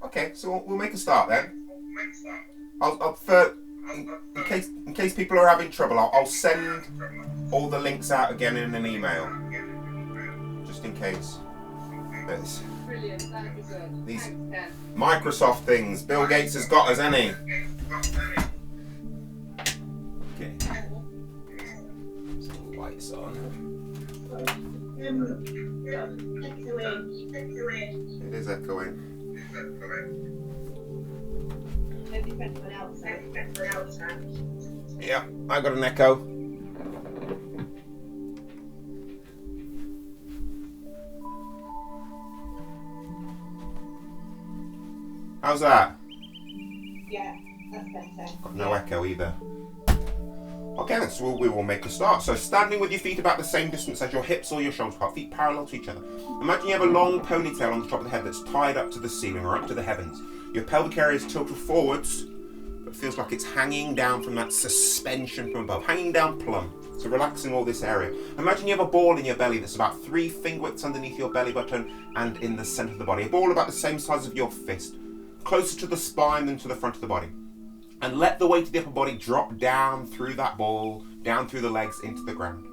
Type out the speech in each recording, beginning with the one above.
Okay, so we'll make a start then. In case people are having trouble, I'll send all the links out again in an email, just in case. Brilliant, that'd be good. These Microsoft things. Bill Gates has got us, hasn't he? Okay. Some lights on. It is echoing. Yeah, I got an echo. How's that? Yeah, that's better. Got no echo either. Okay, then, so we will make a start. So standing with your feet about the same distance as your hips or your shoulders apart, feet parallel to each other. Imagine you have a long ponytail on the top of the head that's tied up to the ceiling or up to the heavens. Your pelvic area is tilted forwards, but it feels like it's hanging down from that suspension from above, hanging down plumb. So relaxing all this area. Imagine you have a ball in your belly that's about 3 finger widths underneath your belly button and in the center of the body. A ball about the same size of your fist, closer to the spine than to the front of the body. And let the weight of the upper body drop down through that ball, down through the legs into the ground.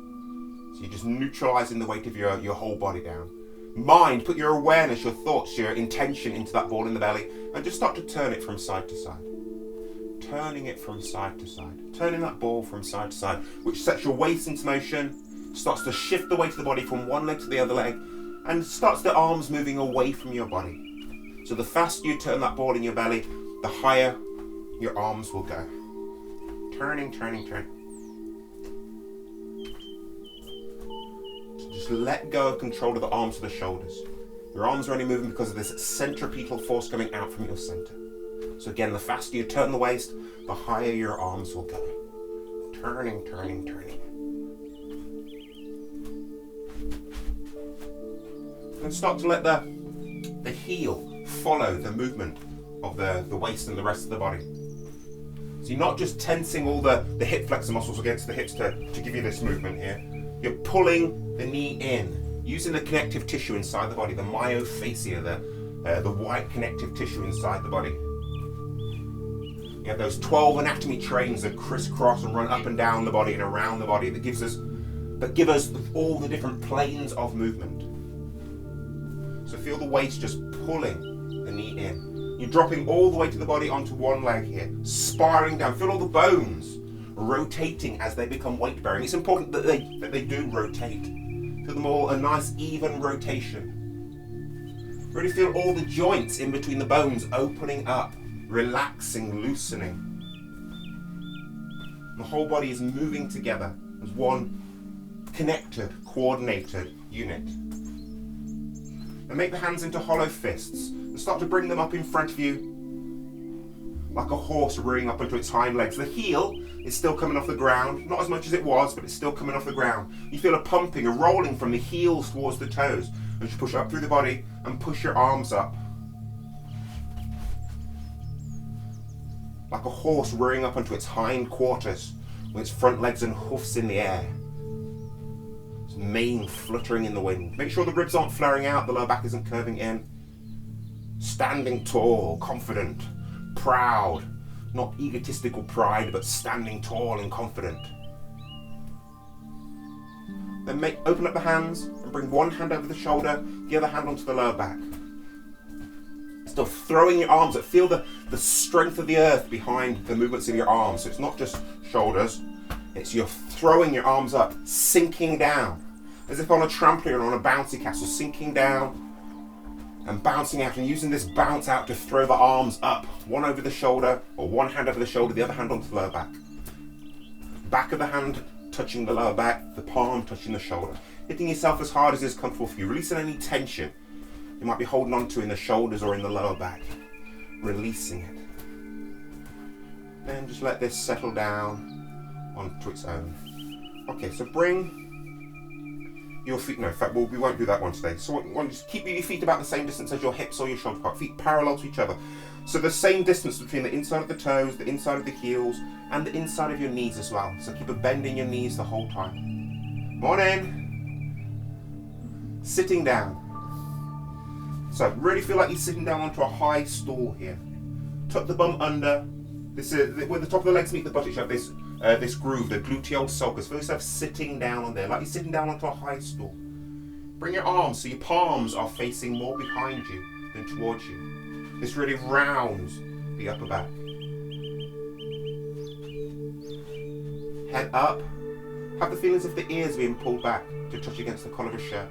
So you're just neutralizing the weight of your whole body down. Mind, put your awareness, your thoughts, your intention into that ball in the belly and just start to turn it from side to side. Turning it from side to side. Turning that ball from side to side, which sets your waist into motion, starts to shift the weight of the body from one leg to the other leg, and starts the arms moving away from your body. So the faster you turn that ball in your belly, the higher your arms will go. Turning, turning, turning. So just let go of control of the arms to the shoulders. Your arms are only moving because of this centripetal force coming out from your center. So again, the faster you turn the waist, the higher your arms will go. Turning, turning, turning. And start to let the heel follow the movement of the waist and the rest of the body. So you're not just tensing all the hip flexor muscles against the hips to give you this movement here. You're pulling the knee in, using the connective tissue inside the body, the myofascia, the white connective tissue inside the body. You have those 12 anatomy trains that crisscross and run up and down the body and around the body that give us all the different planes of movement. So feel the weight just pulling the knee in. You're dropping all the weight of the body onto one leg here, spiraling down. Feel all the bones rotating as they become weight bearing. It's important that they do rotate. Feel them all a nice even rotation. Really feel all the joints in between the bones opening up, relaxing, loosening. The whole body is moving together as one connected, coordinated unit. And make the hands into hollow fists and start to bring them up in front of you like a horse rearing up onto its hind legs. The heel is still coming off the ground, not as much as it was, but it's still coming off the ground. You feel a pumping, a rolling from the heels towards the toes as you push up through the body and push your arms up. Like a horse rearing up onto its hind quarters with its front legs and hoofs in the air. Its mane fluttering in the wind. Make sure the ribs aren't flaring out, the lower back isn't curving in. Standing tall, confident, proud. Not egotistical pride, but standing tall and confident. Then open up the hands and bring one hand over the shoulder, the other hand onto the lower back. Still throwing your arms up. Feel the strength of the earth behind the movements of your arms. So it's not just shoulders. It's you're throwing your arms up, sinking down. As if on a trampoline or on a bouncy castle, sinking down and bouncing out and using this bounce out to throw the arms up. One over the shoulder or one hand over the shoulder, the other hand onto the lower back. Back of the hand touching the lower back, the palm touching the shoulder. Hitting yourself as hard as is comfortable for you. Releasing any tension you might be holding on to in the shoulders or in the lower back. Releasing it. Then just let this settle down onto its own. Okay, so bring your feet, no, in fact, we won't do that one today. So just keep your feet about the same distance as your hips or your shoulder part. Feet parallel to each other. So the same distance between the inside of the toes, the inside of the heels, and the inside of your knees as well. So keep a bend in your knees the whole time. Morning. Sitting down. So really feel like you're sitting down onto a high stool here. Tuck the bum under. This is where the top of the legs meet the buttocks. You have this groove, the gluteal sulcus. Feel yourself sitting down on there, like you're sitting down onto a high stool. Bring your arms so your palms are facing more behind you than towards you. This really rounds the upper back. Head up. Have the feelings of the ears being pulled back to touch against the collar of a shirt.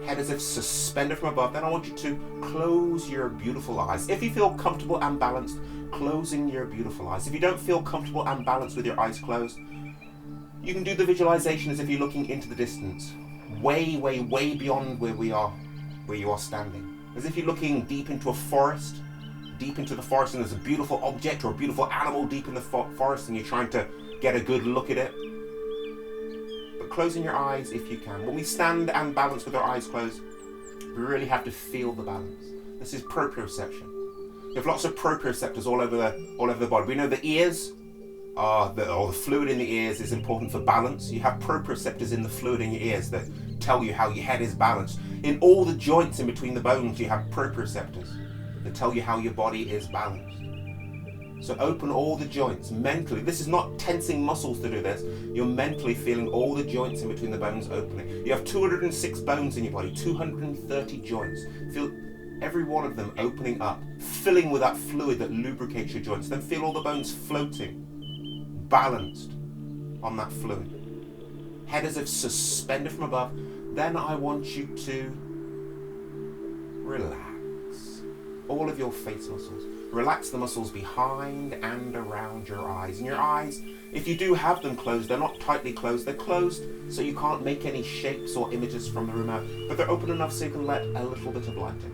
Head as if suspended from above. Then I want you to close your beautiful eyes. If you feel comfortable and balanced, closing your beautiful eyes. If you don't feel comfortable and balanced with your eyes closed, you can do the visualization as if you're looking into the distance. Way, way, way beyond where you are standing. As if you're looking deep into a forest, deep into the forest, and there's a beautiful object or a beautiful animal deep in the forest and you're trying to get a good look at it. But closing your eyes if you can. When we stand and balance with our eyes closed, we really have to feel the balance. This is proprioception. We have lots of proprioceptors all over the body. We know the ears, the fluid in the ears is important for balance. You have proprioceptors in the fluid in your ears that tell you how your head is balanced. In all the joints in between the bones, you have proprioceptors that tell you how your body is balanced. So open all the joints mentally. This is not tensing muscles to do this. You're mentally feeling all the joints in between the bones opening. You have 206 bones in your body, 230 joints. Feel every one of them opening up, filling with that fluid that lubricates your joints. Then feel all the bones floating, balanced on that fluid. Head as if suspended from above. Then I want you to relax all of your face muscles. Relax the muscles behind and around your eyes. And your eyes, if you do have them closed, they're not tightly closed. They're closed so you can't make any shapes or images from the room out, but they're open enough so you can let a little bit of light in.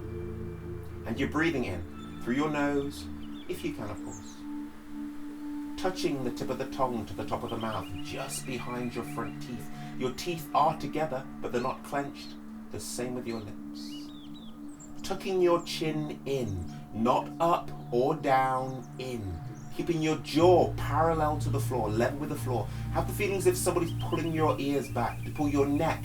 And you're breathing in through your nose, if you can, of course. Touching the tip of the tongue to the top of the mouth, just behind your front teeth. Your teeth are together, but they're not clenched. The same with your lips. Tucking your chin in, not up or down, in. Keeping your jaw parallel to the floor, level with the floor. Have the feelings if somebody's pulling your ears back, to pull your neck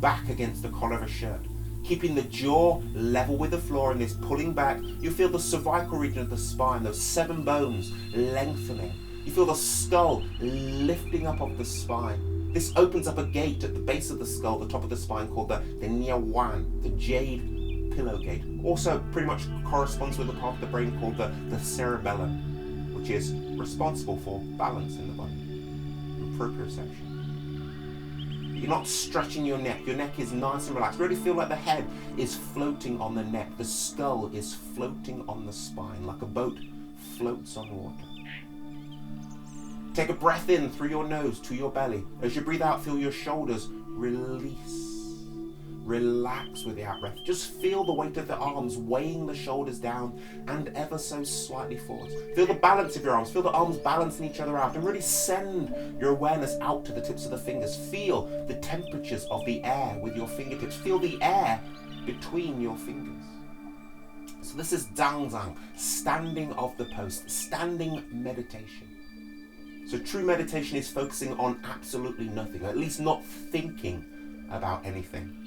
back against the collar of a shirt. Keeping the jaw level with the floor and this pulling back. You feel the cervical region of the spine, those 7 bones lengthening. You feel the skull lifting up off the spine. This opens up a gate at the base of the skull, the top of the spine, called the Nyawan, the jade pillow gate. Also pretty much corresponds with the part of the brain called the cerebellum, which is responsible for balance in the body and proprioception. You're not stretching your neck. Your neck is nice and relaxed. Really feel like the head is floating on the neck. The skull is floating on the spine, like a boat floats on water. Take a breath in through your nose to your belly. As you breathe out, feel your shoulders release. Relax with the out-breath. Just feel the weight of the arms weighing the shoulders down and ever so slightly forwards. Feel the balance of your arms. Feel the arms balancing each other out, and really send your awareness out to the tips of the fingers. Feel the temperatures of the air with your fingertips. Feel the air between your fingers. So this is Dangzang, standing of the post, standing meditation. So true meditation is focusing on absolutely nothing, at least not thinking about anything.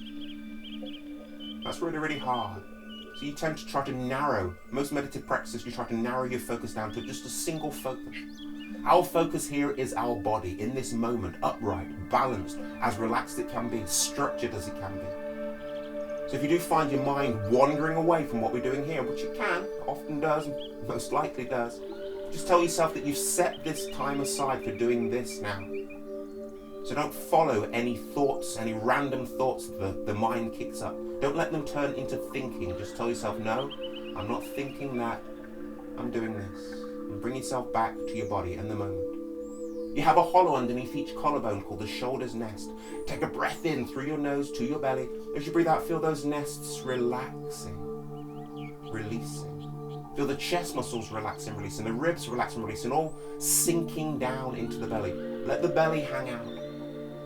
That's really, really hard. So you tend to try to narrow, most meditative practices, you try to narrow your focus down to just a single focus. Our focus here is our body in this moment, upright, balanced, as relaxed as it can be, structured as it can be. So if you do find your mind wandering away from what we're doing here, which it can, often does, most likely does, just tell yourself that you've set this time aside for doing this now. So don't follow any thoughts, any random thoughts that the mind kicks up. Don't let them turn into thinking. Just tell yourself, no, I'm not thinking that, I'm doing this. And bring yourself back to your body and the moment. You have a hollow underneath each collarbone called the shoulder's nest. Take a breath in through your nose to your belly. As you breathe out, feel those nests relaxing, releasing. Feel the chest muscles relax and release, and the ribs relax and release, and all sinking down into the belly. Let the belly hang out.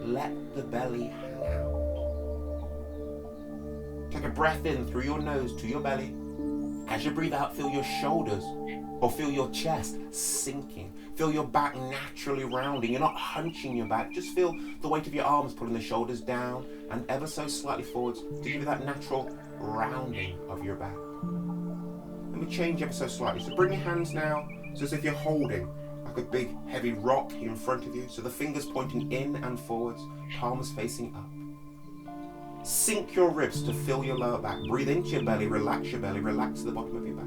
Let the belly hang out. Take a breath in through your nose to your belly. As you breathe out, feel your shoulders or feel your chest sinking. Feel your back naturally rounding. You're not hunching your back. Just feel the weight of your arms pulling the shoulders down and ever so slightly forwards to give you that natural rounding of your back. And we change ever so slightly. So bring your hands now, so as if you're holding like a big heavy rock in front of you. So the fingers pointing in and forwards, palms facing up. Sink your ribs to fill your lower back. Breathe into your belly, relax the bottom of your back.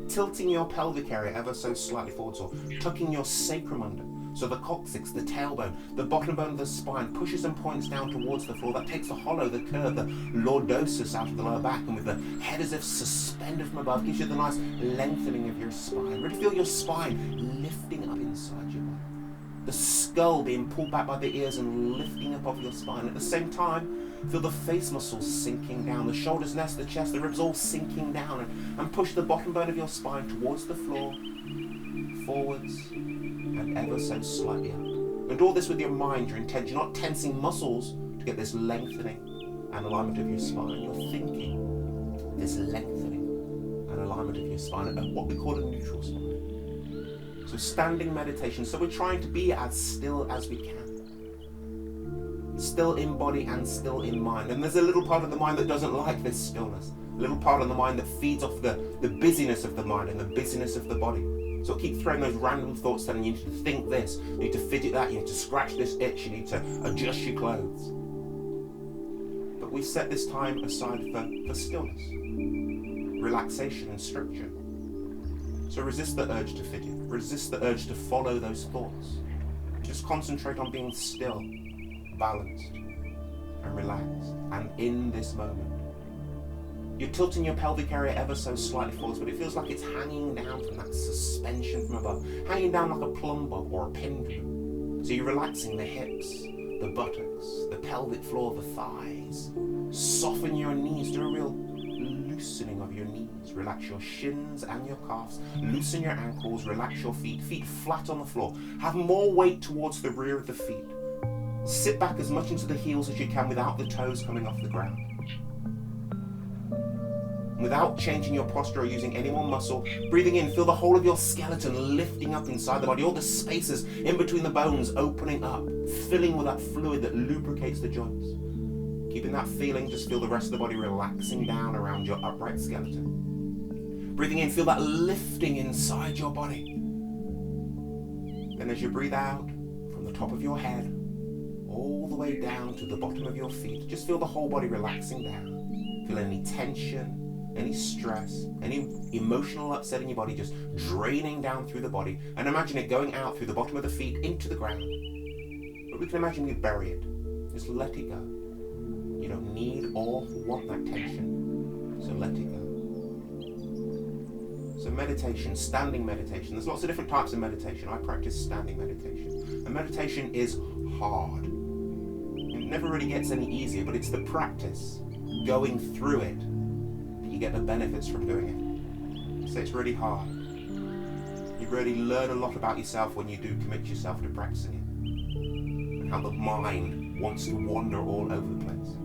Tilting your pelvic area ever so slightly forwards or tucking your sacrum under. So the coccyx, the tailbone, the bottom bone of the spine pushes and points down towards the floor. That takes the hollow, the curve, the lordosis out of the lower back, and with the head as if suspended from above, gives you the nice lengthening of your spine. Really feel your spine lifting up inside your body. The skull being pulled back by the ears and lifting up off your spine. At the same time, feel the face muscles sinking down, the shoulders, nest, the chest, the ribs all sinking down, and push the bottom bone of your spine towards the floor, forwards, and ever so slightly up. And all this with your mind, your intent. You're not tensing muscles to get this lengthening and alignment of your spine. You're thinking this lengthening and alignment of your spine at what we call a neutral spine. So standing meditation. So we're trying to be as still as we can. Still in body and still in mind. And there's a little part of the mind that doesn't like this stillness. A little part of the mind that feeds off the busyness of the mind and the busyness of the body. So keep throwing those random thoughts telling you need to think this, you need to fidget that, you need to scratch this itch, you need to adjust your clothes. But we set this time aside for stillness, relaxation and structure. So resist the urge to fidget, resist the urge to follow those thoughts. Just concentrate on being still, balanced and relaxed and in this moment. You're tilting your pelvic area ever so slightly forwards, but it feels like it's hanging down from that suspension from above, hanging down like a plumb bob or a pendulum. So you're relaxing the hips, the buttocks, the pelvic floor, the thighs. Soften your knees, do a real loosening of your knees. Relax your shins and your calves. Loosen your ankles, relax your feet flat on the floor. Have more weight towards the rear of the feet. Sit back as much into the heels as you can without the toes coming off the ground. Without changing your posture or using any more muscle, breathing in, feel the whole of your skeleton lifting up inside the body, all the spaces in between the bones opening up, filling with that fluid that lubricates the joints. Keeping that feeling, just feel the rest of the body relaxing down around your upright skeleton. Breathing in, feel that lifting inside your body. Then as you breathe out, from the top of your head, all the way down to the bottom of your feet, just feel the whole body relaxing down. Feel any tension, any stress, any emotional upset in your body just draining down through the body, and imagine it going out through the bottom of the feet into the ground. But we can imagine we bury it. Just let it go. You don't need or want that tension, so let it go. So meditation, standing meditation. There's lots of different types of meditation. I practice standing meditation. And meditation is hard. It never really gets any easier, but it's the practice, going through it, you get the benefits from doing it. So it's really hard. You really learn a lot about yourself when you do commit yourself to practicing it. And how the mind wants to wander all over the place.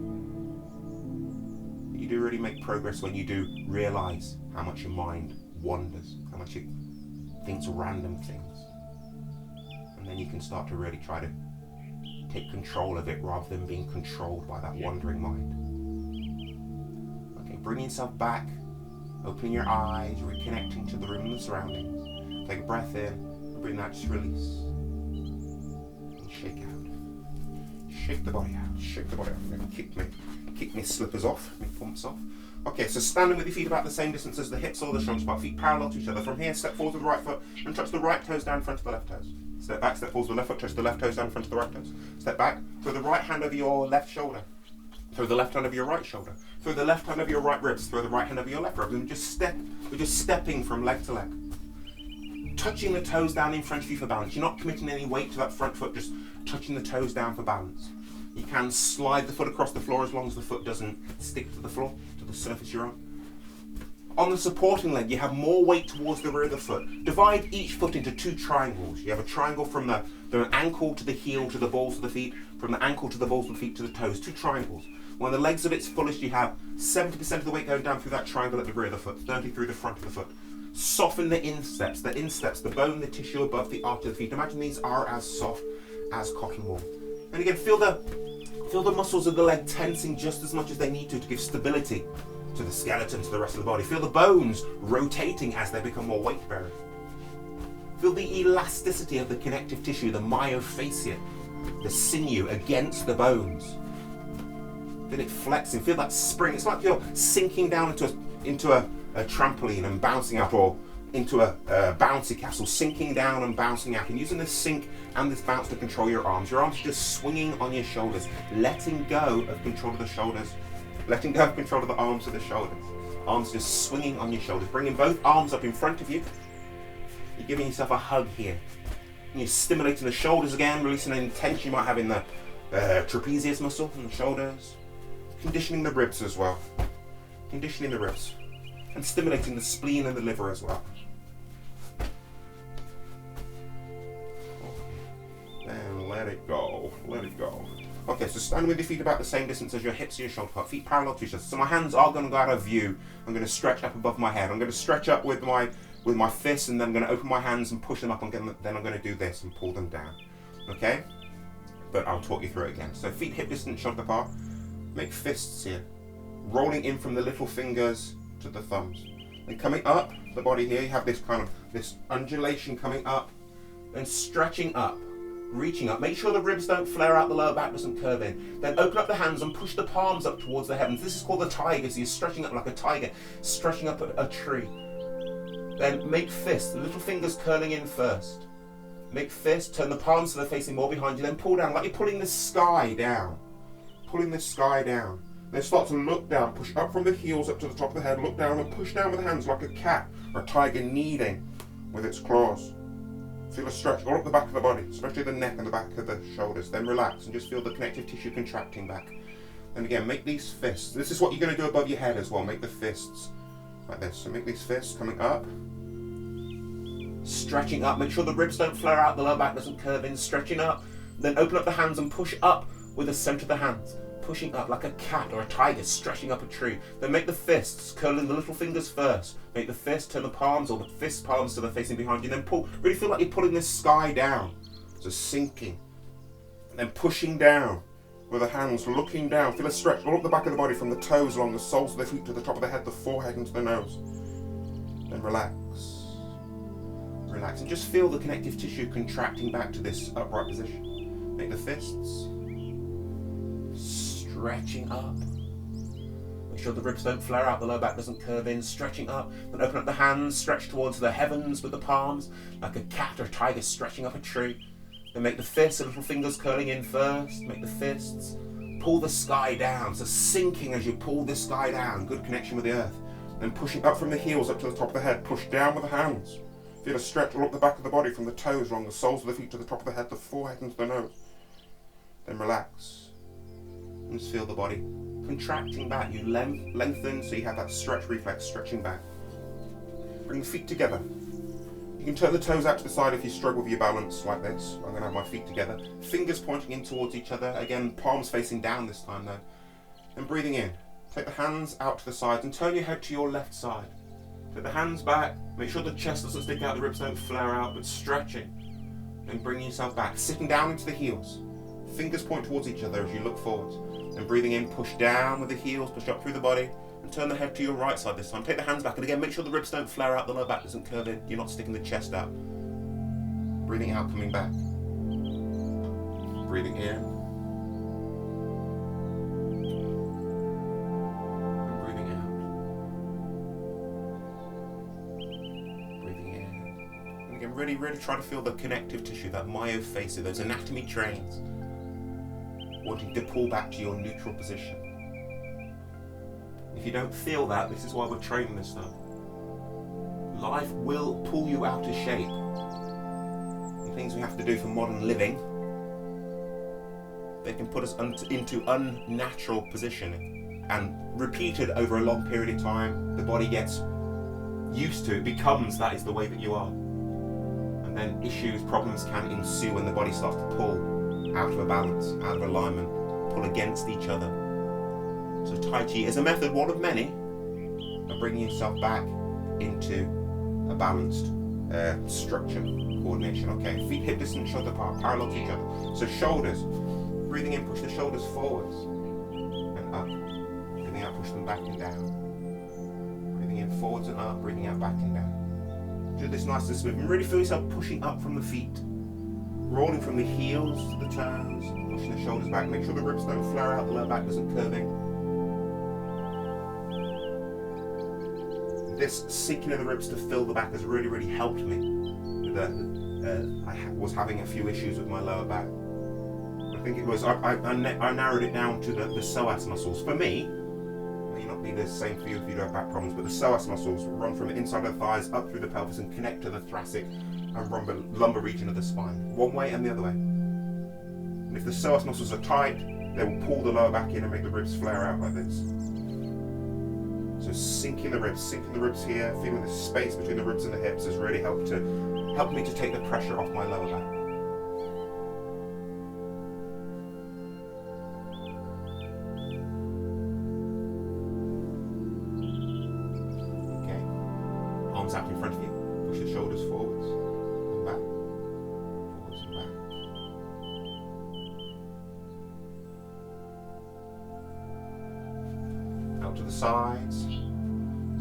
You do really make progress when you do realize how much your mind wanders, how much it thinks random things. And then you can start to really try to take control of it rather than being controlled by that wandering mind. Bring yourself back, opening your eyes, reconnecting to the room and the surroundings. Take a breath in, and bring that, just release. And shake out. Shake the body out, shake the body out. I'm going to kick my slippers off, my pumps off. Okay, so standing with your feet about the same distance as the hips or the shoulders, but feet parallel to each other. From here, step forward with the right foot and touch the right toes down in front of the left toes. Step back, step forward with the left foot, touch the left toes down in front of the right toes. Step back, throw the right hand over your left shoulder. Throw the left hand over your right shoulder. Throw the left hand over your right ribs. Throw the right hand over your left ribs. And we're just stepping from leg to leg. Touching the toes down in front of you for balance. You're not committing any weight to that front foot, just touching the toes down for balance. You can slide the foot across the floor as long as the foot doesn't stick to the floor, to the surface you're on. On the supporting leg, you have more weight towards the rear of the foot. Divide each foot into two triangles. You have a triangle from the ankle to the heel to the balls of the feet, from the ankle to the balls of the feet to the toes. Two triangles. When the leg's at its fullest, you have 70% of the weight going down through that triangle at the rear of the foot, 30 through the front of the foot. Soften the insteps, the bone, the tissue above the arch of the feet. Imagine these are as soft as cotton wool. And again, feel the muscles of the leg tensing just as much as they need to give stability to the skeleton, to the rest of the body. Feel the bones rotating as they become more weight bearing. Feel the elasticity of the connective tissue, the myofascia, the sinew against the bones. Feel it flexing, feel that spring. It's like you're sinking down into a trampoline and bouncing out, or into a bouncy castle, sinking down and bouncing out, and using this sink and this bounce to control your arms. Your arms are just swinging on your shoulders, letting go of control of the shoulders, letting go of control of the arms of the shoulders. Arms just swinging on your shoulders, bringing both arms up in front of you. You're giving yourself a hug here. And you're stimulating the shoulders again, releasing any tension you might have in the trapezius muscle in the shoulders. Conditioning the ribs as well. Conditioning the ribs. And stimulating the spleen and the liver as well. And let it go. Let it go. Okay, so stand with your feet about the same distance as your hips and your shoulder part. Feet parallel to each other. So my hands are going to go out of view. I'm going to stretch up above my head. I'm going to stretch up with my fists, and then I'm going to open my hands and push them up. Then I'm going to do this and pull them down. Okay? But I'll talk you through it again. So feet hip distance, shoulder apart. Make fists here. Rolling in from the little fingers to the thumbs. And coming up the body here, you have this this undulation coming up, then stretching up, reaching up. Make sure the ribs don't flare out, the lower back doesn't curve in. Then open up the hands and push the palms up towards the heavens. This is called the tiger, so you're stretching up like a tiger, stretching up a tree. Then make fists, the little fingers curling in first. Make fists, turn the palms so they're facing more behind you, then pull down like you're pulling the sky down. Pulling the sky down. Then start to look down, push up from the heels up to the top of the head, look down and push down with the hands like a cat or a tiger kneading with its claws. Feel a stretch all up the back of the body, especially the neck and the back of the shoulders. Then relax and just feel the connective tissue contracting back. And again, make these fists. This is what you're going to do above your head as well. Make the fists like this. So make these fists coming up, stretching up. Make sure the ribs don't flare out, the lower back doesn't curve in, stretching up. Then open up the hands and push up with the center of the hands, pushing up like a cat or a tiger, stretching up a tree. Then make the fists, curling the little fingers first. Make the fist, turn the palms, or the fist palms so they're facing behind you. Then pull, really feel like you're pulling this sky down. So sinking. And then pushing down with the hands, looking down. Feel a stretch all up the back of the body from the toes along the soles of the feet to the top of the head, the forehead into the nose. Then relax. Relax and just feel the connective tissue contracting back to this upright position. Make the fists. Stretching up. Make sure the ribs don't flare out, the lower back doesn't curve in, stretching up. Then open up the hands, stretch towards the heavens with the palms, like a cat or a tiger stretching up a tree. Then make the fists, the little fingers curling in first. Make the fists. Pull the sky down, so sinking as you pull the sky down, good connection with the earth. Then pushing up from the heels up to the top of the head, push down with the hands. Feel a stretch all up the back of the body from the toes along the soles of the feet to the top of the head, the forehead into the nose. Then relax. And just feel the body contracting back. You lengthen so you have that stretch reflex, stretching back. Bring the feet together. You can turn the toes out to the side if you struggle with your balance like this. I'm going to have my feet together. Fingers pointing in towards each other. Again, palms facing down this time though. And breathing in. Take the hands out to the sides and turn your head to your left side. Take the hands back. Make sure the chest doesn't stick out, the ribs don't flare out, but stretching. Then bring yourself back. Sitting down into the heels. Fingers point towards each other as you look forwards. And breathing in, push down with the heels, push up through the body, and turn the head to your right side this time. Take the hands back, and again, make sure the ribs don't flare out, the lower back doesn't curve in, you're not sticking the chest out. Breathing out, coming back. Breathing in. And breathing out. Breathing in. And again, really try to feel the connective tissue, that myofascia, those anatomy trains. Wanting to pull back to your neutral position. If you don't feel that, this is why we're training this stuff. Life will pull you out of shape. The things we have to do for modern living, they can put us into unnatural positioning. And repeated over a long period of time, the body gets used to it, becomes that is the way that you are. And then issues, problems can ensue when the body starts to pull out of a balance, out of alignment, pull against each other. So Tai Chi is a method, one of many, of bringing yourself back into a balanced structure, coordination. Okay, feet hip distance, shoulder apart, parallel to each other. So shoulders, breathing in, push the shoulders forwards and up. Breathing out, push them back and down. Breathing in forwards and up, breathing out back and down. Do this nice and smooth. And really feel yourself pushing up from the feet, rolling from the heels to the toes, pushing the shoulders back. Make sure the ribs don't flare out, the lower back doesn't curve in. This sinking of the ribs to fill the back has really, really helped me. I was having a few issues with my lower back. I think it was, I narrowed it down to the psoas muscles. For me, it may not be the same for you if you don't have back problems, but the psoas muscles run from the inside of the thighs up through the pelvis and connect to the thoracic and lumbar region of the spine. One way and the other way. And if the psoas muscles are tight, they will pull the lower back in and make the ribs flare out like this. So sinking the ribs here, feeling the space between the ribs and the hips has really helped me to take the pressure off my lower back. Okay, arms out in front of you, push the shoulders forwards and back, forwards and back. Out to the sides.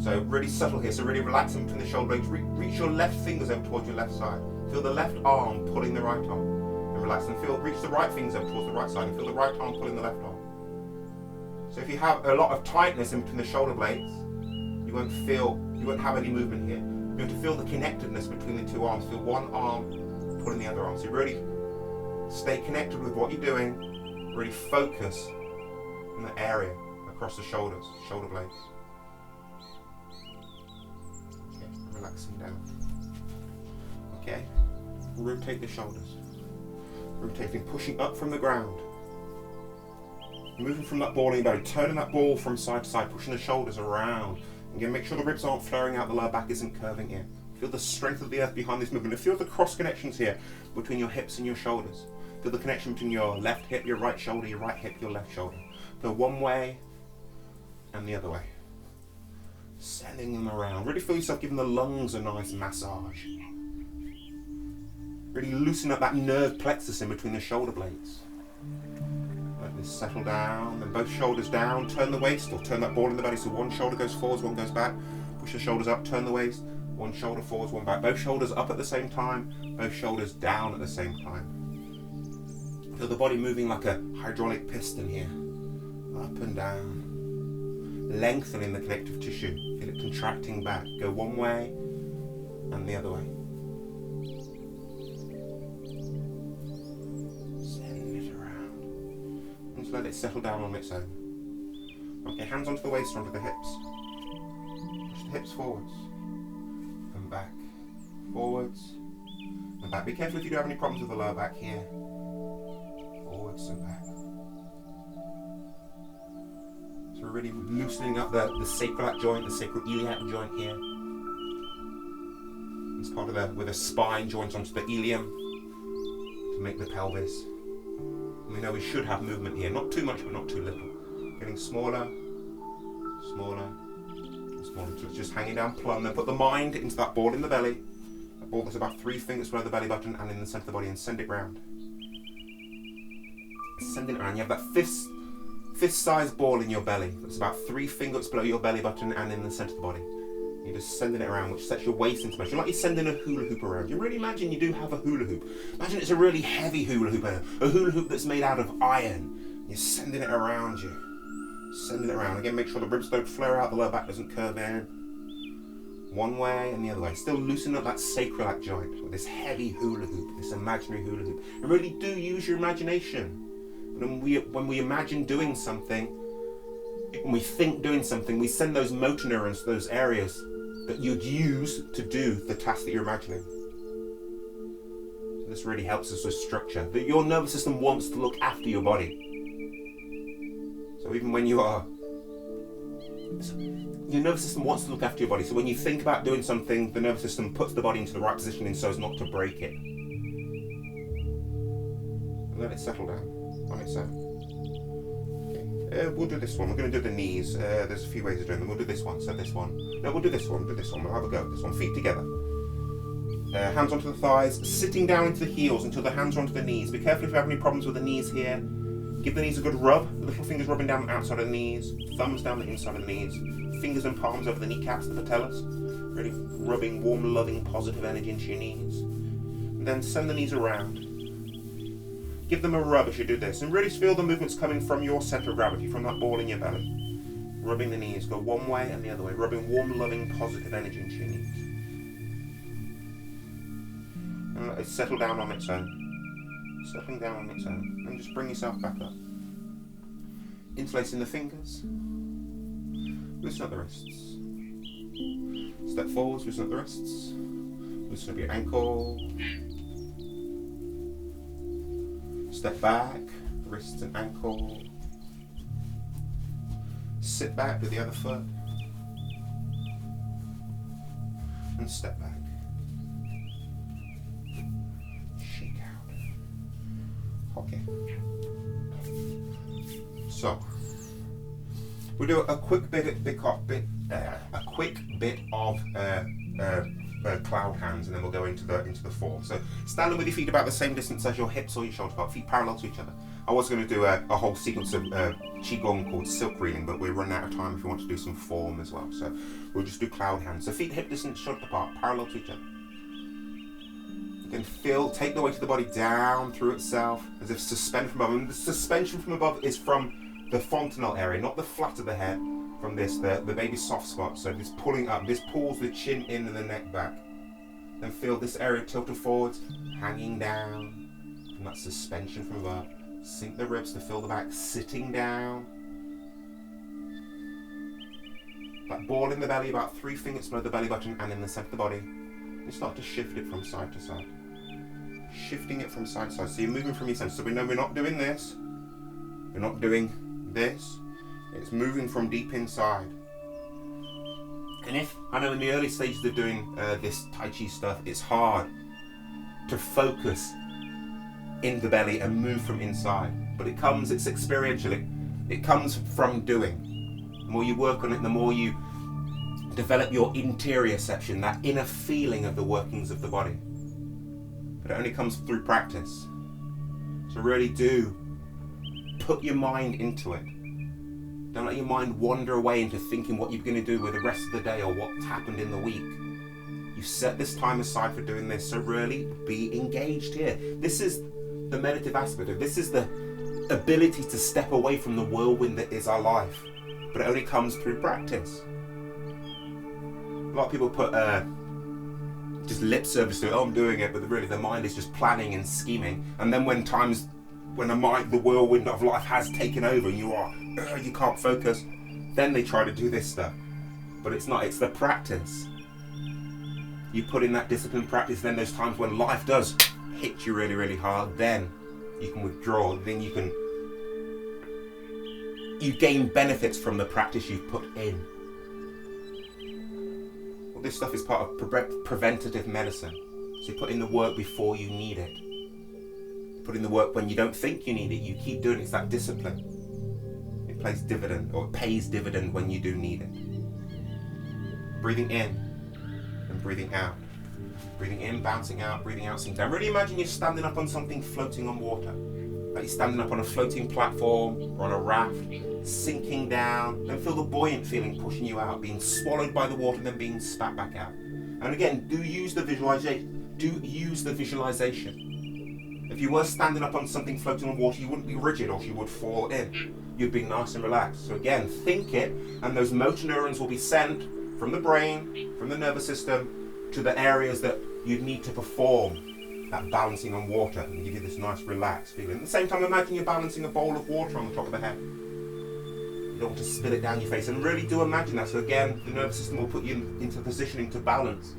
So really subtle here, so really relaxing between the shoulder blades. Reach your left fingers over towards your left side. Feel the left arm pulling the right arm. And relax and reach the right fingers over towards the right side and feel the right arm pulling the left arm. So if you have a lot of tightness in between the shoulder blades, you won't have any movement here. You want to feel the connectedness between the two arms. Feel one arm pulling the other arm. So really stay connected with what you're doing. Really focus in the area across the shoulders, shoulder blades. Relaxing down. Okay, rotate the shoulders. Rotating, pushing up from the ground. Moving from that ball in your belly, turning that ball from side to side, pushing the shoulders around. Again, make sure the ribs aren't flaring out, the lower back isn't curving in. Feel the strength of the earth behind this movement. And feel the cross connections here between your hips and your shoulders. Feel the connection between your left hip, your right shoulder, your right hip, your left shoulder. Go one way and the other way. Sending them around. Really feel yourself giving the lungs a nice massage. Really loosen up that nerve plexus in between the shoulder blades. Let this settle down. Then both shoulders down. Turn the waist or turn that ball in the belly so one shoulder goes forwards, one goes back. Push the shoulders up, turn the waist. One shoulder forwards, one back. Both shoulders up at the same time. Both shoulders down at the same time. Feel the body moving like a hydraulic piston here. Up and down. Lengthening the connective tissue. Feel it contracting back. Go one way and the other way. Send it around. And just let it settle down on its own. Okay, hands onto the waist, onto the hips. Push the hips forwards and back. Forwards and back. Be careful if you do have any problems with the lower back here. Forwards and back. So we're really loosening up the sacroiliac joint, the sacroiliac joint here. It's part of where the spine joins onto the ilium to make the pelvis. And we know we should have movement here, not too much but not too little. Getting smaller, smaller, and smaller. So it's just hanging down plumb. Then put the mind into that ball in the belly. That ball that's about 3 fingers below the belly button and in the centre of the body, and send it round. Send it around. You have that fist-sized ball in your belly that's about 3 fingers below your belly button and in the centre of the body. You're just sending it around, which sets your waist into motion. Like you're sending a hula hoop around. You really imagine you do have a hula hoop. Imagine it's a really heavy hula hoop, a hula hoop that's made out of iron. You're sending it around you. Sending it around. Again, make sure the ribs don't flare out, the lower back doesn't curve in. One way and the other way. Still loosen up that sacroiliac joint with this heavy hula hoop, this imaginary hula hoop. And really do use your imagination. When we imagine doing something, when we think doing something, we send those motor neurons to those areas that you'd use to do the task that you're imagining. So this really helps us with structure. That your nervous system wants to look after your body. So even when your nervous system wants to look after your body. So when you think about doing something, the nervous system puts the body into the right position so as not to break it. And let it settle down on its own. Okay. We'll do this one. We're going to do the knees. There's a few ways of doing them. We'll do this one. So this one. No, we'll do this one. We'll have a go at this one. Feet together. Hands onto the thighs. Sitting down into the heels until the hands are onto the knees. Be careful if you have any problems with the knees here. Give the knees a good rub. Little fingers rubbing down the outside of the knees. Thumbs down the inside of the knees. Fingers and palms over the kneecaps, the patellas. Really rubbing warm, loving, positive energy into your knees. And then send the knees around. Give them a rub as you do this, and really feel the movements coming from your centre of gravity, from that ball in your belly. Rubbing the knees, go one way and the other way, rubbing warm, loving, positive energy into your knees. And let it settle down on its own. Settling down on its own. And just bring yourself back up. Interlacing the fingers. Loosen up the wrists. Step forwards, loosen up the wrists. Loosen up your ankle. Step back, wrists and ankle. Sit back with the other foot. And step back. Shake out. Okay. So, we'll do a quick bit of cloud hands, and then we'll go into the form. So standing with your feet about the same distance as your hips or your shoulders apart, feet parallel to each other. I was going to do a whole sequence of qigong called silk reeling, but we're running out of time if we want to do some form as well. So we'll just do cloud hands. So feet hip distance, shoulder apart, parallel to each other. You can take the weight of the body down through itself as if suspended from above. And the suspension from above is from the fontanelle area, not the flat of the head. From this, the baby's soft spot. So this pulling up, this pulls the chin in and the neck back. Then feel this area tilted forwards, hanging down from that suspension from above. Sink the ribs to fill the back, sitting down. That ball in the belly, about 3 fingers below the belly button and in the centre of the body. You start to shift it from side to side. Shifting it from side to side. So you're moving from your centre. So we know we're not doing this. We're not doing this. It's moving from deep inside. And I know in the early stages of doing this Tai Chi stuff, it's hard to focus in the belly and move from inside. But it's experiential. It comes from doing. The more you work on it, the more you develop your interioception, that inner feeling of the workings of the body. But it only comes through practice. So really do put your mind into it. Don't let your mind wander away into thinking what you're going to do with the rest of the day or what's happened in the week. You've set this time aside for doing this, so really be engaged here. This is the meditative aspect of it. This is the ability to step away from the whirlwind that is our life. But it only comes through practice. A lot of people put just lip service to it. Oh, I'm doing it, but really the mind is just planning and scheming. And then when the whirlwind of life has taken over and you can't focus, then they try to do this stuff. But it's not, it's the practice. You put in that disciplined practice, then there's times when life does hit you really, really hard, then you can withdraw, then you gain benefits from the practice you've put in. Well, this stuff is part of preventative medicine. So you put in the work before you need it. Put in the work when you don't think you need it. You keep doing it. It's that discipline. It pays dividend when you do need it. Breathing in and breathing out. Breathing in, bouncing out, breathing out, sinking down. Really imagine you're standing up on something floating on water. Like you're standing up on a floating platform or on a raft, sinking down. Then feel the buoyant feeling pushing you out, being swallowed by the water and then being spat back out. And again, do use the visualization. If you were standing up on something floating on water, you wouldn't be rigid or you would fall in. You'd be nice and relaxed. So again, think it, and those motor neurons will be sent from the brain, from the nervous system, to the areas that you need to perform that balancing on water and give you this nice relaxed feeling. At the same time, imagine you're balancing a bowl of water on the top of the head. You don't want to spill it down your face, and really do imagine that. So again, the nervous system will put you into positioning to balance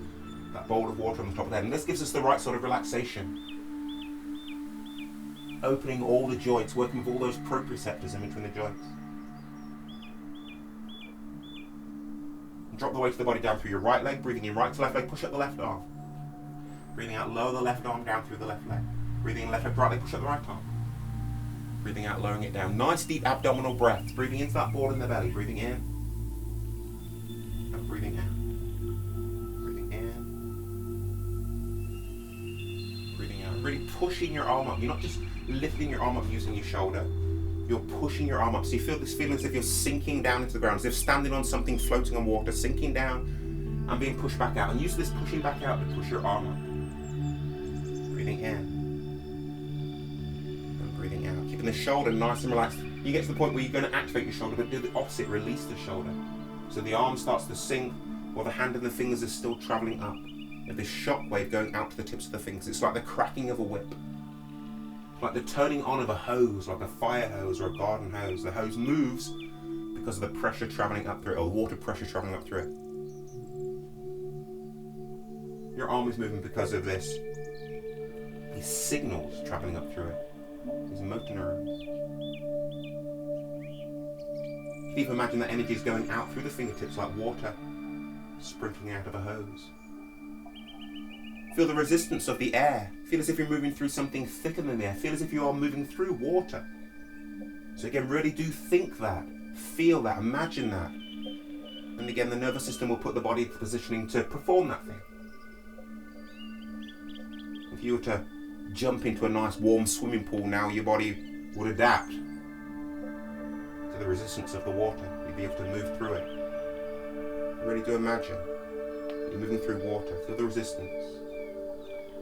that bowl of water on the top of the head. And this gives us the right sort of relaxation. Opening all the joints, working with all those proprioceptors in between the joints. And drop the weight of the body down through your right leg, breathing in right to left leg, push up the left arm. Breathing out, lower the left arm down through the left leg. Breathing in left leg, right leg, push up the right arm. Breathing out, lowering it down. Nice deep abdominal breaths. Breathing into that ball in the belly. Breathing in. And breathing out. Breathing in. Breathing out. Really pushing your arm up. You're not just lifting your arm up using your shoulder. You're pushing your arm up. So you feel this feeling as if you're sinking down into the ground, as if standing on something floating on water, sinking down and being pushed back out. And use this pushing back out to push your arm up. Breathing in. Breathing out, keeping the shoulder nice and relaxed. You get to the point where you're going to activate your shoulder, but do the opposite, release the shoulder. So the arm starts to sink while the hand and the fingers are still travelling up. You have this shock wave going out to the tips of the fingers. It's like the cracking of a whip. Like the turning on of a hose, like a fire hose or a garden hose. The hose moves because of the pressure travelling up through it, or the water pressure travelling up through it. Your arm is moving because of this. These signals travelling up through it. These motor neurons. You can even imagine that energy is going out through the fingertips like water sprinting out of a hose. Feel the resistance of the air. Feel as if you're moving through something thicker than the air. Feel as if you are moving through water. So again, really do think that. Feel that. Imagine that. And again, the nervous system will put the body into positioning to perform that thing. If you were to jump into a nice warm swimming pool now, your body would adapt to the resistance of the water. You'd be able to move through it. Really do imagine you're moving through water. Feel the resistance.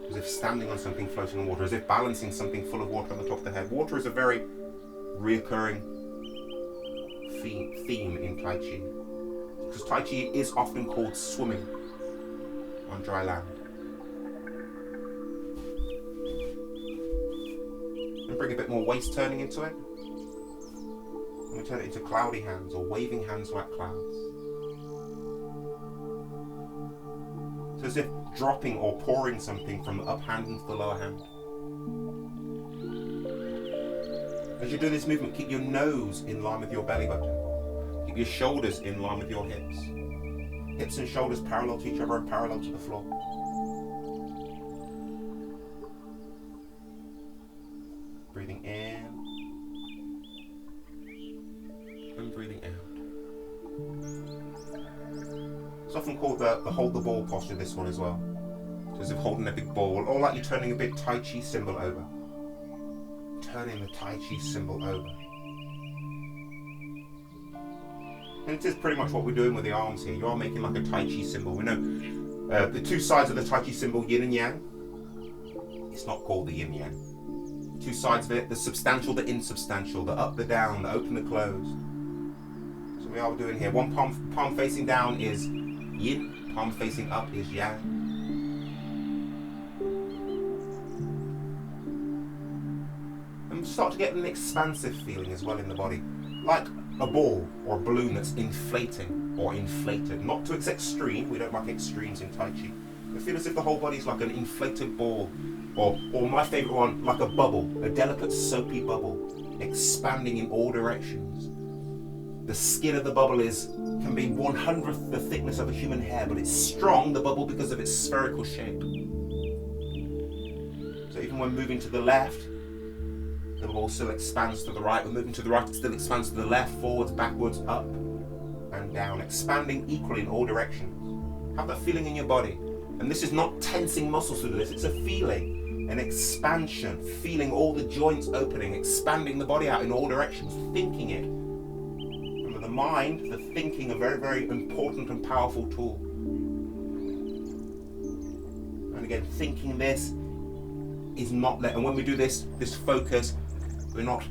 As if standing on something floating on water, as if balancing something full of water on the top of the head. Water is a very reoccurring theme in Tai Chi. Because Tai Chi is often called swimming on dry land. And bring a bit more waist turning into it. And we turn it into cloudy hands or waving hands like clouds. So as if dropping or pouring something from the up hand into the lower hand. As you do this movement, keep your nose in line with your belly button. Keep your shoulders in line with your hips. Hips and shoulders parallel to each other and parallel to the floor. Breathing in and breathing out. It's often called the hold the ball posture, this one as well. So as if holding a big ball, or like you're turning a big Tai Chi symbol over. Turning the Tai Chi symbol over. And it is pretty much what we're doing with the arms here. You are making like a Tai Chi symbol. We know the two sides of the Tai Chi symbol, yin and yang. It's not called the yin yang. Two sides of it, the substantial, the insubstantial, the up, the down, the open, the closed. So we are doing here. One palm facing down is yin, palm facing up is yang. And start to get an expansive feeling as well in the body. Like a ball or a balloon that's inflating or inflated. Not to its extreme, we don't like extremes in Tai Chi. But feel as if the whole body is like an inflated ball. Or my favourite one, like a bubble, a delicate soapy bubble, expanding in all directions. The skin of the bubble can be 1/100th the thickness of a human hair, but it's strong, the bubble, because of its spherical shape. So even when moving to the left, the bubble still expands to the right. When moving to the right, it still expands to the left, forwards, backwards, up and down, expanding equally in all directions. Have that feeling in your body. And this is not tensing muscles to do this, it's a feeling. An expansion, feeling all the joints opening, expanding the body out in all directions, thinking it. Remember, the mind, the thinking, a very, very important and powerful tool. And again, thinking this is not and when we do this focus, we're not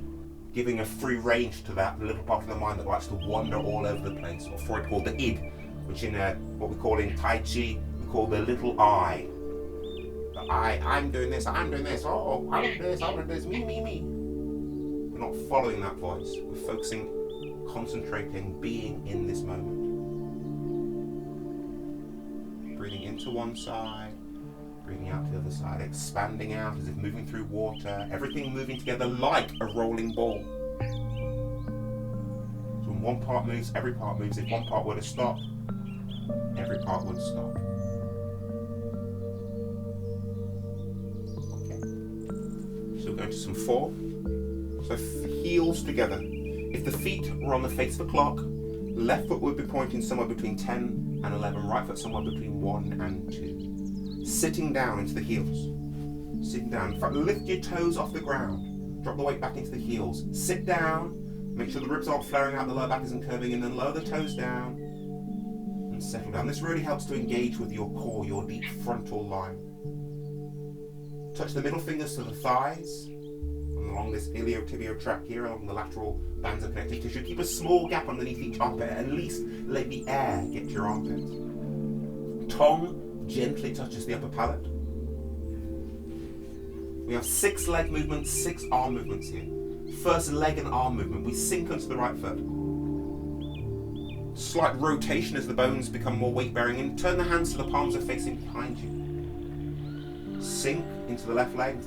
giving a free range to that little part of the mind that likes to wander all over the place, or Freud called the id, which in what we call in Tai Chi, we call the little I. I'm doing this, oh, I want this, I want this, me. We're not following that voice. We're focusing, concentrating, being in this moment. Breathing into one side, breathing out to the other side, expanding out as if moving through water, everything moving together like a rolling ball. So when one part moves, every part moves. If one part were to stop, every part would stop. So we're going to some 4, So heels together. If the feet were on the face of a clock, left foot would be pointing somewhere between 10 and 11, right foot somewhere between 1 and 2. Sitting down into the heels. Sitting down. In fact, lift your toes off the ground. Drop the weight back into the heels. Sit down. Make sure the ribs aren't flaring out, the lower back isn't curving, and then lower the toes down and settle down. This really helps to engage with your core, your deep frontal line. Touch the middle fingers to the thighs, along this iliotibial tract here, along the lateral bands of connective tissue. Keep a small gap underneath each armpit. At least let the air get to your armpits. Tongue gently touches the upper palate. We have 6 leg movements, 6 arm movements here. First leg and arm movement. We sink onto the right foot. Slight rotation as the bones become more weight bearing, and turn the hands so the palms are facing behind you. Sink into the left leg,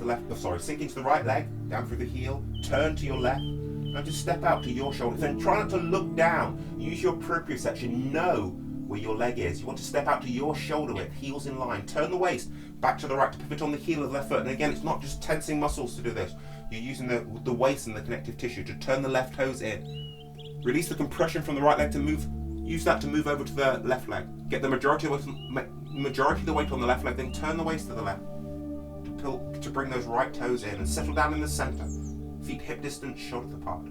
sink into the right leg, down through the heel, turn to your left, and just step out to your shoulder. Then try not to look down. Use your proprioception. Know where your leg is. You want to step out to your shoulder width, heels in line. Turn the waist back to the right to pivot on the heel of the left foot. And again, it's not just tensing muscles to do this. You're using the waist and the connective tissue to turn the left toes in. Release the compression from the right leg to move. Use that to move over to the left leg. Get the majority of the weight on the left leg, then turn the waist to the left to bring those right toes in and settle down in the center. Feet hip distance, shoulders apart.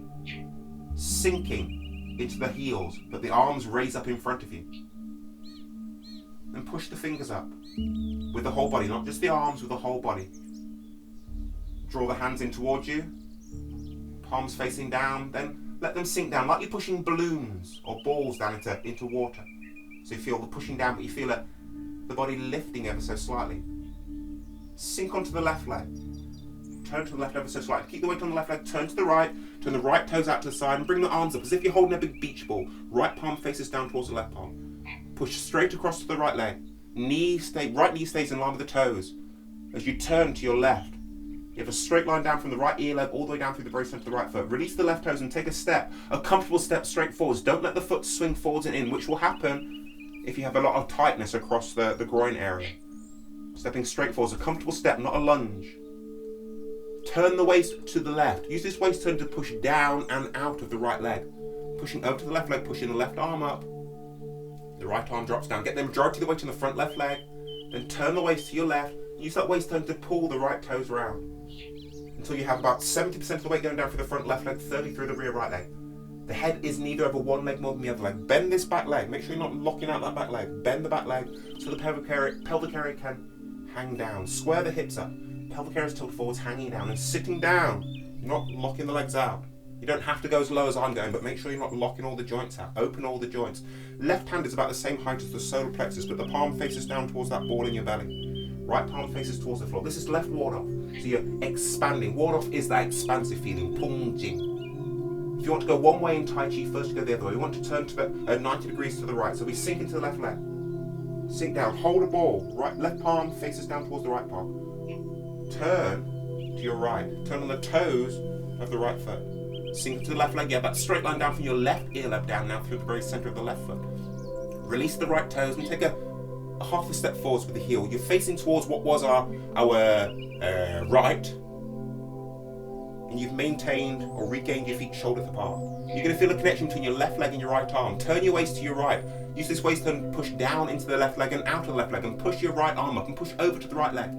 Sinking into the heels, but the arms raise up in front of you. Then push the fingers up with the whole body, not just the arms, with the whole body. Draw the hands in towards you, palms facing down, then let them sink down like you're pushing balloons or balls down into water. So you feel the pushing down, but you feel the body lifting ever so slightly. Sink onto the left leg. Turn to the left ever so slightly. Keep the weight on the left leg, turn to the right, turn the right toes out to the side, and bring the arms up as if you're holding a big beach ball. Right palm faces down towards the left palm. Push straight across to the right leg. Right knee stays in line with the toes. As you turn to your left, you have a straight line down from the right ear lobe all the way down through the very center of the right foot. Release the left toes and take a comfortable step straight forwards. Don't let the foot swing forwards and in, which will happen if you have a lot of tightness across the groin area. Stepping straight forwards, a comfortable step, not a lunge. Turn the waist to the left. Use this waist turn to push down and out of the right leg. Pushing over to the left leg, pushing the left arm up. The right arm drops down. Get the majority of the weight on the front left leg. Then turn the waist to your left. Use that waist turn to pull the right toes around until you have about 70% of the weight going down through the front left leg, 30% through the rear right leg. The head is neither over one leg more than the other leg. Bend this back leg. Make sure you're not locking out that back leg. Bend the back leg so the pelvic area can hang down. Square the hips up. Pelvic area is tilted forwards, hanging down, and sitting down. You're not locking the legs out. You don't have to go as low as I'm going, but make sure you're not locking all the joints out. Open all the joints. Left hand is about the same height as the solar plexus, but the palm faces down towards that ball in your belly. Right palm faces towards the floor. This is left ward off. So you're expanding. Ward off is that expansive feeling. Pung jing. If you want to go one way in Tai Chi, first you go the other way. We want to turn to 90 degrees to the right. So we sink into the left leg. Sink down. Hold a ball. Left palm faces down towards the right palm. Turn to your right. Turn on the toes of the right foot. Sink to the left leg. Yeah, that straight line down from your left ear lobe down now through the very center of the left foot. Release the right toes and take a half a step forwards with the heel. You're facing towards what was our right, and you've maintained or regained your feet shoulders apart. You're going to feel a connection between your left leg and your right arm. Turn your waist to your right. Use this waist turn to push down into the left leg and out of the left leg, and push your right arm up and push over to the right leg.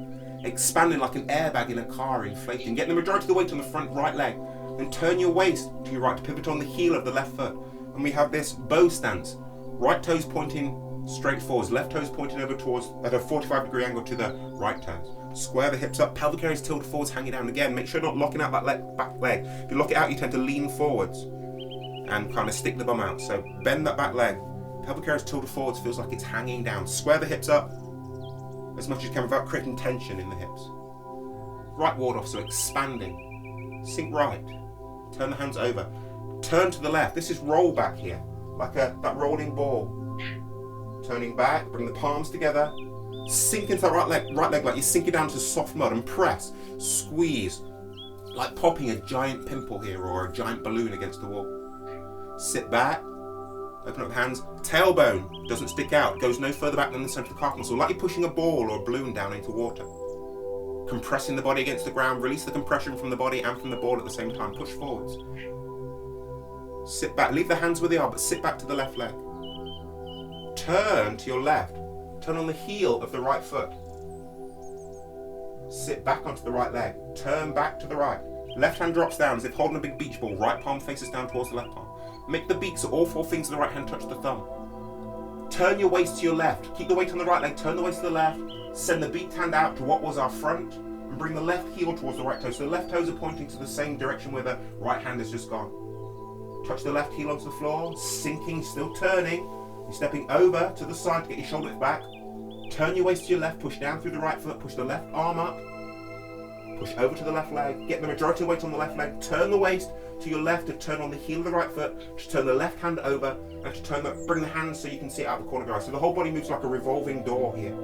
Expanding like an airbag in a car, inflating. Get the majority of the weight on the front right leg. Then turn your waist to your right to pivot on the heel of the left foot. And we have this bow stance. Right toes pointing straight forwards, left toes pointing over towards at a 45-degree angle to the right toes. Square the hips up, pelvic area is tilted forwards, hanging down. Again, make sure you're not locking out that back leg. If you lock it out, you tend to lean forwards and kind of stick the bum out. So bend that back leg. Pelvic area is tilted forwards, feels like it's hanging down. Square the hips up as much as you can without creating tension in the hips. Right ward off, so expanding. Sink right. Turn the hands over. Turn to the left. This is roll back here, like that rolling ball. Turning back, bring the palms together. Sink into that right leg like you're sinking down to soft mud, and press, squeeze, like popping a giant pimple here or a giant balloon against the wall. Sit back, open up hands. Tailbone doesn't stick out, goes no further back than the center of the calf muscle, like you're pushing a ball or a balloon down into water. compressing the body against the ground. Release the compression from the body and from the ball at the same time. Push forwards. Sit back. Leave the hands where they are, but sit back to the left leg. Turn to your left. Turn on the heel of the right foot. Sit back onto the right leg. Turn back to the right. Left hand drops down as if holding a big beach ball. Right palm faces down towards the left palm. Make the beak so all four fingers of the right hand touch the thumb. Turn your waist to your left. Keep the weight on the right leg. Turn the waist to the left. Send the beaked hand out to what was our front. And bring the left heel towards the right toe. So the left toes are pointing to the same direction where the right hand has just gone. Touch the left heel onto the floor. Sinking, still turning. You're stepping over to the side to get your shoulder width back. Turn your waist to your left. Push down through the right foot. Push the left arm up. Push over to the left leg. Get the majority of weight on the left leg. Turn the waist to your left to turn on the heel of the right foot. To turn the left hand over and to bring the hands so you can see it out the corner of your eye. So the whole body moves like a revolving door here,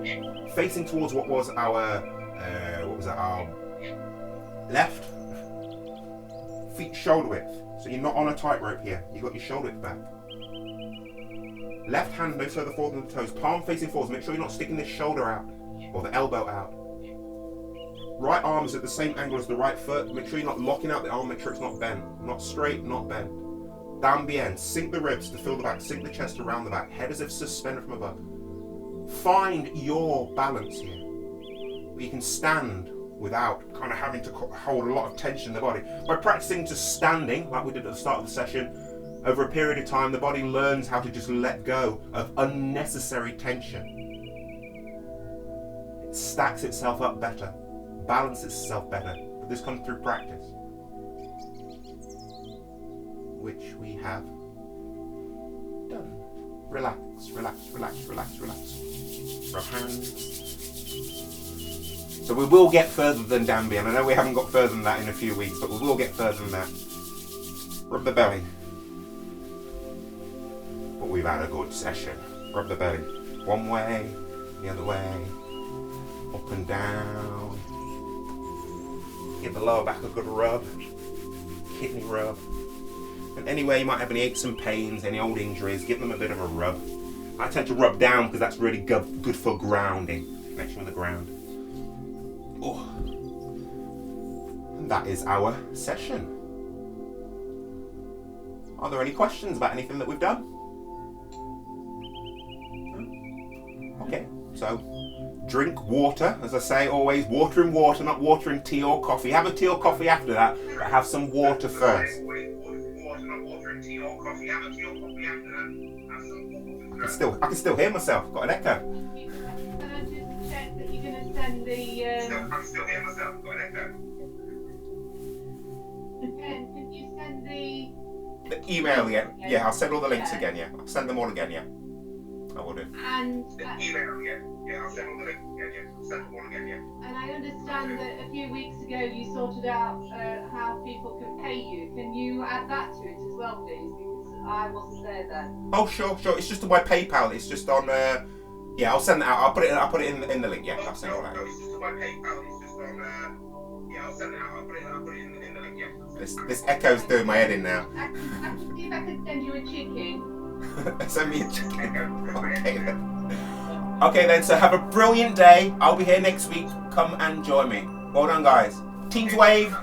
facing towards what was our left feet shoulder width. So you're not on a tightrope here. You've got your shoulder width back. Left hand no further forward than the toes. Palm facing forwards. Make sure you're not sticking this shoulder out or the elbow out. Right arm is at the same angle as the right foot. Make sure you're not locking out the arm. Make sure it's not bent. Not straight, not bent. Down bien. Sink the ribs to fill the back. Sink the chest around the back. Head as if suspended from above. Find your balance here. Where you can stand without kind of having to hold a lot of tension in the body. By practicing just standing, like we did at the start of the session, over a period of time, the body learns how to just let go of unnecessary tension. It stacks itself up better. Balances itself better, but this comes through practice, which we have done. Relax, relax, relax, relax, relax. Rub hands. So we will get further than Danby, and I know we haven't got further than that in a few weeks, but we will get further than that. Rub the belly. But we've had a good session. Rub the belly. One way, the other way, up and down. Give the lower back a good rub, kidney rub. And anywhere you might have any aches and pains, any old injuries, give them a bit of a rub. I tend to rub down because that's really good for grounding, connection with the ground. Oh. And that is our session. Are there any questions about anything that we've done? No? Okay, so drink water, as I say always, water in water, not water in tea or coffee. Have a tea or coffee after that, but have some water first. I can still hear myself, got an echo. Can I just check that you're going to send the... I can still hear myself, got an echo. Can you send the email again? Yeah, I'll send all the links again, yeah. I'll send them all again, yeah. I will do. And... email again. Yeah, I'll send all the links again, yeah. I'll send them all again, yeah. And I understand that a few weeks ago you sorted out how people can pay you. Can you add that to it as well, please? Because I wasn't there then. Oh, sure. It's just on my PayPal. It's just on. Yeah, I'll send that out. I'll put it in the link. Yeah, I'll send all that. It's just on my PayPal. It's just on. Yeah, I'll send it out. I'll put it in the link. Yeah. This echo's doing my head in now. I can see if I can send you a chicken. Send me a chicken. Okay then. Okay then. So have a brilliant day. I'll be here next week. Come and join me. Well done, guys. Teams wave.